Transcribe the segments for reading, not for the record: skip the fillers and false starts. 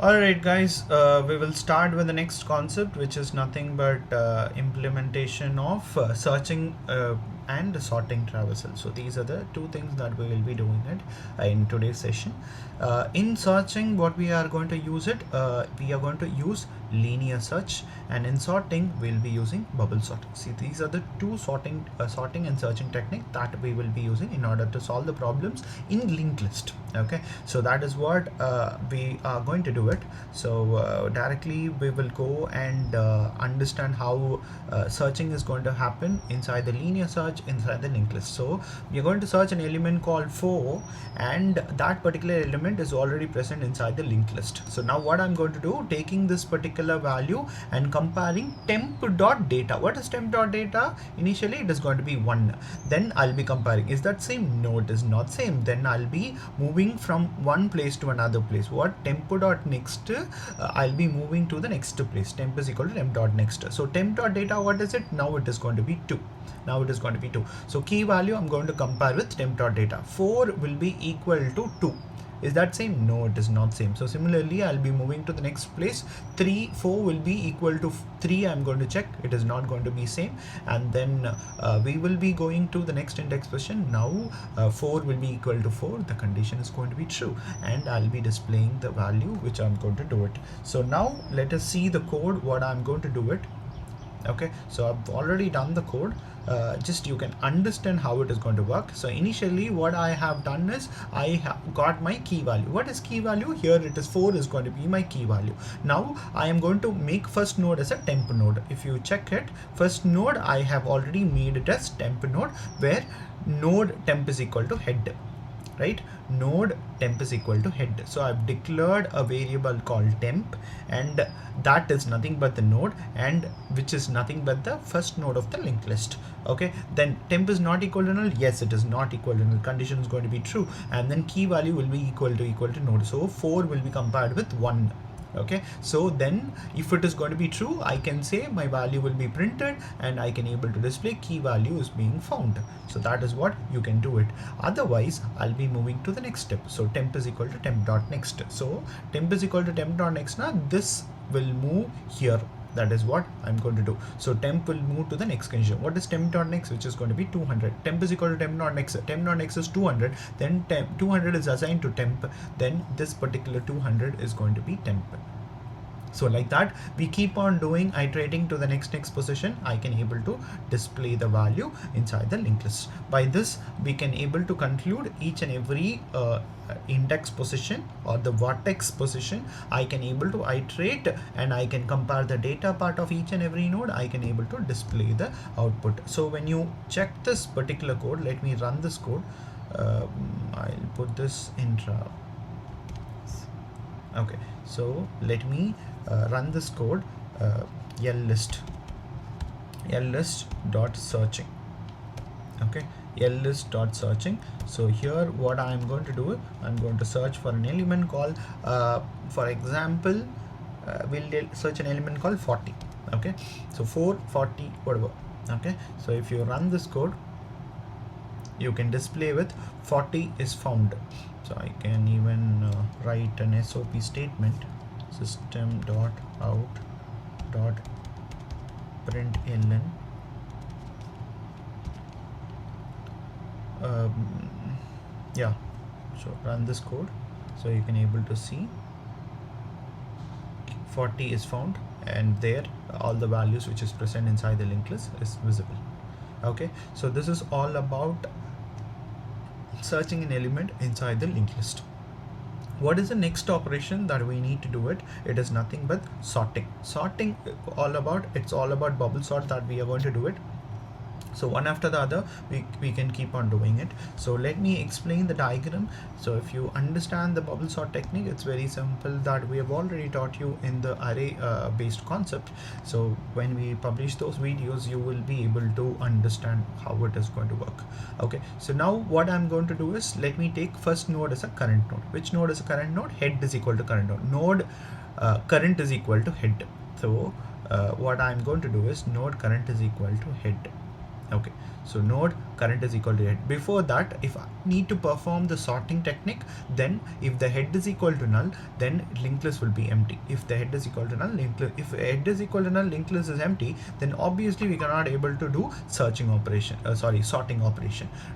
Alright guys, we will start with the next concept, which is nothing but implementation of searching and sorting traversal. So these are the two things that we will be doing it in today's session. In searching, what we are going to use it, we are going to use linear search, and in sorting we'll be using bubble sort. See, these are the two sorting and searching technique that we will be using in order to solve the problems in linked list. Okay, so that is what we are going to do it. So directly we will go and understand how searching is going to happen inside the linear search, inside the linked list. So we are going to search an element called 4, and that particular element is already present inside the linked list. So now what I'm going to do, taking this particular value and comparing temp.data. What is temp.data? Initially it is going to be 1. Then I'll be comparing, is that same? No, it is not same. Then I'll be moving from one place to another place. What? Temp.next, I'll be moving to the next place. Temp is equal to temp.next. So temp.data, what is it? Now it is going to be 2. Now it is going to be 2. So key value I'm going to compare with temp.data. 4 will be equal to 2. Is that same? No, it is not same. So similarly, I'll be moving to the next place. 4 will be equal to 3. I'm going to check. It is not going to be same. And then we will be going to the next index position. Now 4 will be equal to 4. The condition is going to be true. And I'll be displaying the value which I'm going to do it. So now let us see the code, what I'm going to do it. Okay, so I've already done the code. Just you can understand how it is going to work. So initially what I have done is I have got my key value. What is key value? Here it is 4 is going to be my key value. Now I am going to make first node as a temp node. If you check it, first node I have already made it as temp node, where node temp is equal to head. Right, node temp is equal to head. So I've declared a variable called temp, and that is nothing but the node, and which is nothing but the first node of the linked list. Okay, then temp is not equal to null. Yes, it is not equal to null. Condition is going to be true, and then key value will be equal to node. So 4 will be compared with 1. Okay, so then if it is going to be true, I can say my value will be printed and I can able to display key value is being found. So that is what you can do it. Otherwise I'll be moving to the next step. So temp is equal to temp.next. So temp is equal to temp.next. Now this will move here. That is what I'm going to do. So temp will move to the next condition. What is temp.next? Which is going to be 200. Temp is equal to temp.next. Temp.next is 200. Then 200 is assigned to temp. Then this particular 200 is going to be temp. So like that we keep on doing, iterating to the next position. I can able to display the value inside the linked list. By this we can able to conclude each and every index position or the vertex position. I can able to iterate, and I can compare the data part of each and every node. I can able to display the output. So when you check this particular code, let me run this code. I'll put this in okay, so let me run this code. List dot searching. Okay, list dot searching. So here what I am going to do, I'm going to search for an element called for example we'll search an element called 40. Okay, so 440 whatever. Okay, so if you run this code, you can display with 40 is found. So I can even write an SOP statement, system dot out dot println yeah, so run this code. So you can able to see 40 is found, and there all the values which is present inside the linked list is visible. Okay, so this is all about searching an element inside the linked list. What is the next operation that we need to do it? It is nothing but sorting. Sorting it's all about bubble sort that we are going to do it. So one after the other we can keep on doing it. So let me explain the diagram. So if you understand the bubble sort technique, it's very simple, that we have already taught you in the array based concept. So when we publish those videos, you will be able to understand how it is going to work. Okay, so now what I'm going to do is, let me take first node as a current node. Which node is a current node? Head is equal to current node. Node current is equal to head. So what I'm going to do is node current is equal to head. Okay, so node current is equal to head. Before that, if I need to perform the sorting technique, then if the head is equal to null, then linked list will be empty. If the head is equal to null, if head is equal to null, linked list is empty, then obviously we cannot able to do sorting operation,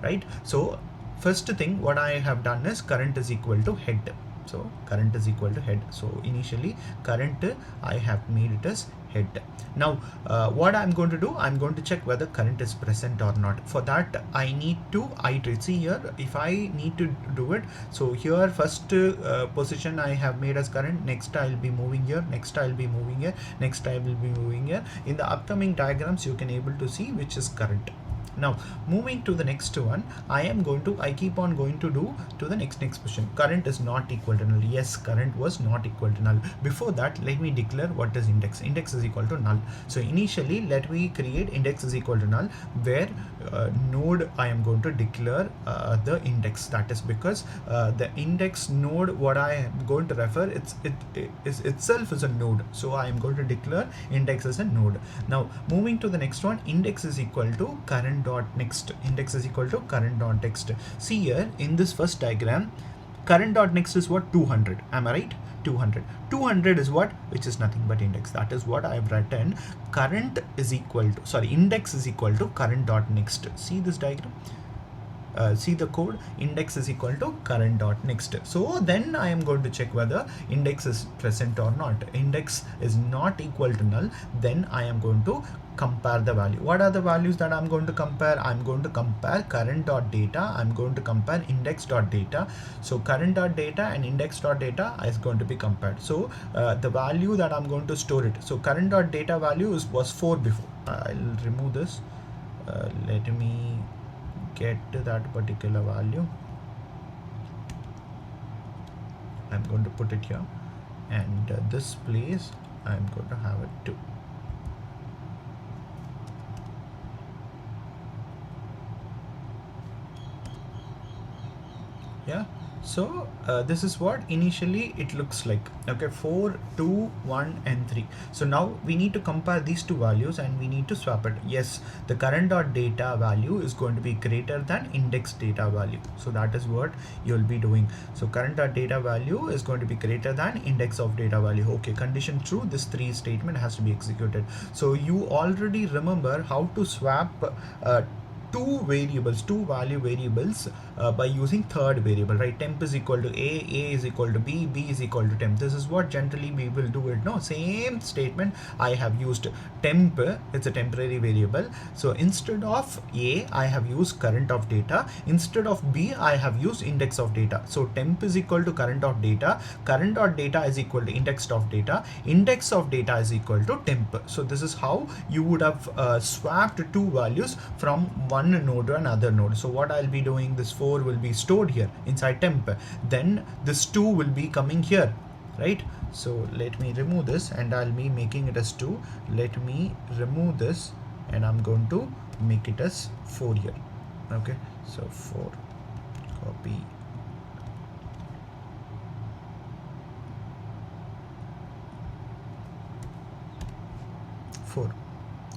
right? So first thing what I have done is current is equal to head. So current is equal to head. So initially current I have made it as head. Now what I'm going to do, I'm going to check whether current is present or not. For that I need to iterate. See here, if I need to do it, so here first position I have made as current, next I'll be moving here, next I'll be moving here, next I will be moving here. In the upcoming diagrams you can able to see which is current. Now moving to the next one, I keep on going to do to the next position. Current is not equal to null. Yes, current was not equal to null. Before that, let me declare what is index. Index is equal to null. So initially let me create index is equal to null, where node I am going to declare the index. That is because the index node what I am going to refer, it is itself is a node. So I am going to declare index as a node. Now moving to the next one, index is equal to current dot next. Index is equal to current dot next. See here in this first diagram, current dot next is what? 200. Am I right? 200 is what? Which is nothing but index. That is what I have written. Current is equal to, index is equal to current dot next. See this diagram? See the code, index is equal to current dot next. So then I am going to check whether index is present or not. Index is not equal to null, then I am going to compare the value. What are the values that I'm going to compare? I'm going to compare current dot data, I'm going to compare index dot data. So current dot data and index dot data is going to be compared. So the value that I'm going to store it. So current dot data value was 4 before. I'll remove this. Let me get that particular value. I'm going to put it here, and this place I'm going to have it too. Yeah, so this is what initially it looks like. Okay, 4, 2, 1 and 3. So now we need to compare these two values and we need to swap it. Yes, the current dot data value is going to be greater than index data value. So that is what you'll be doing. So current dot data value is going to be greater than index of data value. Okay, condition true, this 3 statement has to be executed. So you already remember how to swap two value variables by using third variable, right? Temp is equal to a is equal to b is equal to temp. This is what generally we will do it. No, same statement I have used temp, it's a temporary variable. So instead of a I have used current of data, instead of b I have used index of data. So temp is equal to current of data is equal to index of data is equal to temp. So this is how you would have swapped two values from one node to another node. So what I'll be doing, this 4 will be stored here inside temp, then this 2 will be coming here, right? So let me remove this and I'll be making it as 2. Let me remove this and I'm going to make it as 4 here. Okay, so 4, copy,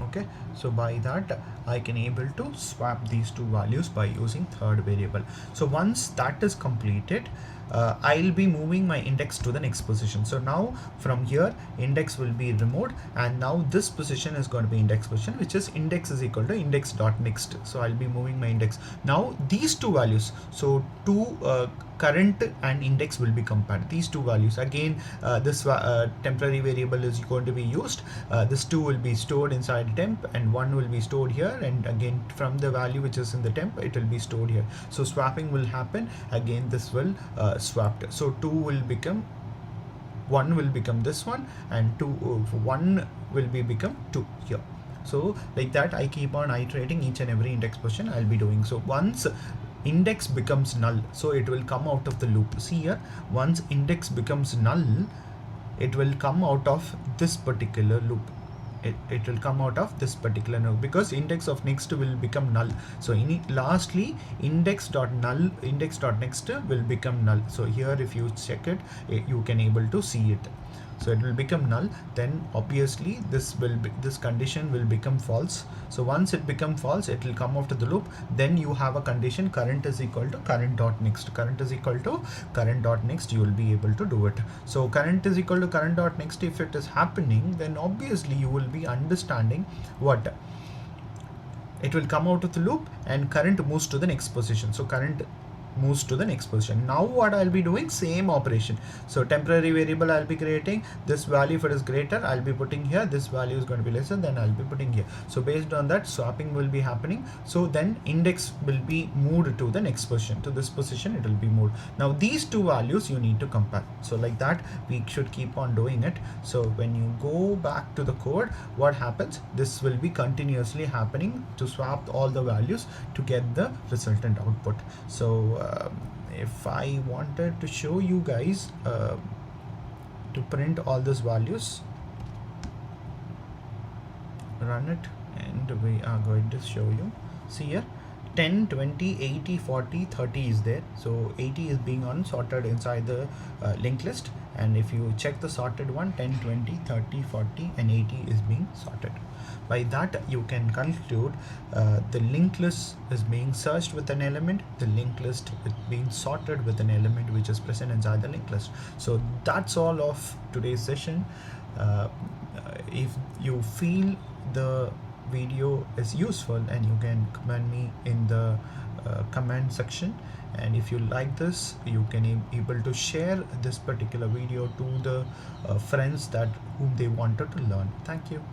okay. So by that I can able to swap these two values by using third variable. So once that is completed, I'll be moving my index to the next position. So now from here index will be removed and now this position is going to be index position, which is index is equal to index dot next. So I'll be moving my index. Now these two values, so current and index will be compared. These two values again, this temporary variable is going to be used. This 2 will be stored inside temp and 1 will be stored here, and again from the value which is in the temp it will be stored here. So swapping will happen. Again this will swapped. So 2 will become 1 will become this one, and 1 will be become 2 here. So like that I keep on iterating each and every index position I'll be doing. So once index becomes null, so it will come out of the loop. See here, once index becomes null, it will come out of this particular loop. It will come out of this particular node because index of next will become null. So lastly index dot next will become null. So here if you check it, you can able to see it. so it will become null. Then obviously this condition will become false. So once it become false, it will come out of the loop. Then you have a condition current is equal to current dot next, current is equal to current dot next. You will be able to do it. So current is equal to current dot next, if it is happening, then obviously you will be understanding what it will come out of the loop and current moves to the next position. So current moves to the next position. Now what I'll be doing, same operation. So temporary variable I'll be creating, this value if it is greater I'll be putting here, this value is going to be lesser, then I'll be putting here. So based on that, swapping will be happening. So then index will be moved to the next position, to this position it will be moved. Now these two values you need to compare. So like that we should keep on doing it. So when you go back to the code, what happens, this will be continuously happening to swap all the values to get the resultant output. So if I wanted to show you guys to print all these values, run it, and we are going to show you. See here, 10, 20, 80, 40, 30 is there. So 80 is being unsorted inside the linked list, and if you check the sorted one, 10, 20, 30, 40 and 80 is being sorted. By that you can conclude the linked list is being searched with an element, the linked list is being sorted with an element which is present inside the linked list. So that's all of today's session. If you feel the video is useful, and you can comment me in the comment section, and if you like this, you can able to share this particular video to the friends that whom they wanted to learn. Thank you.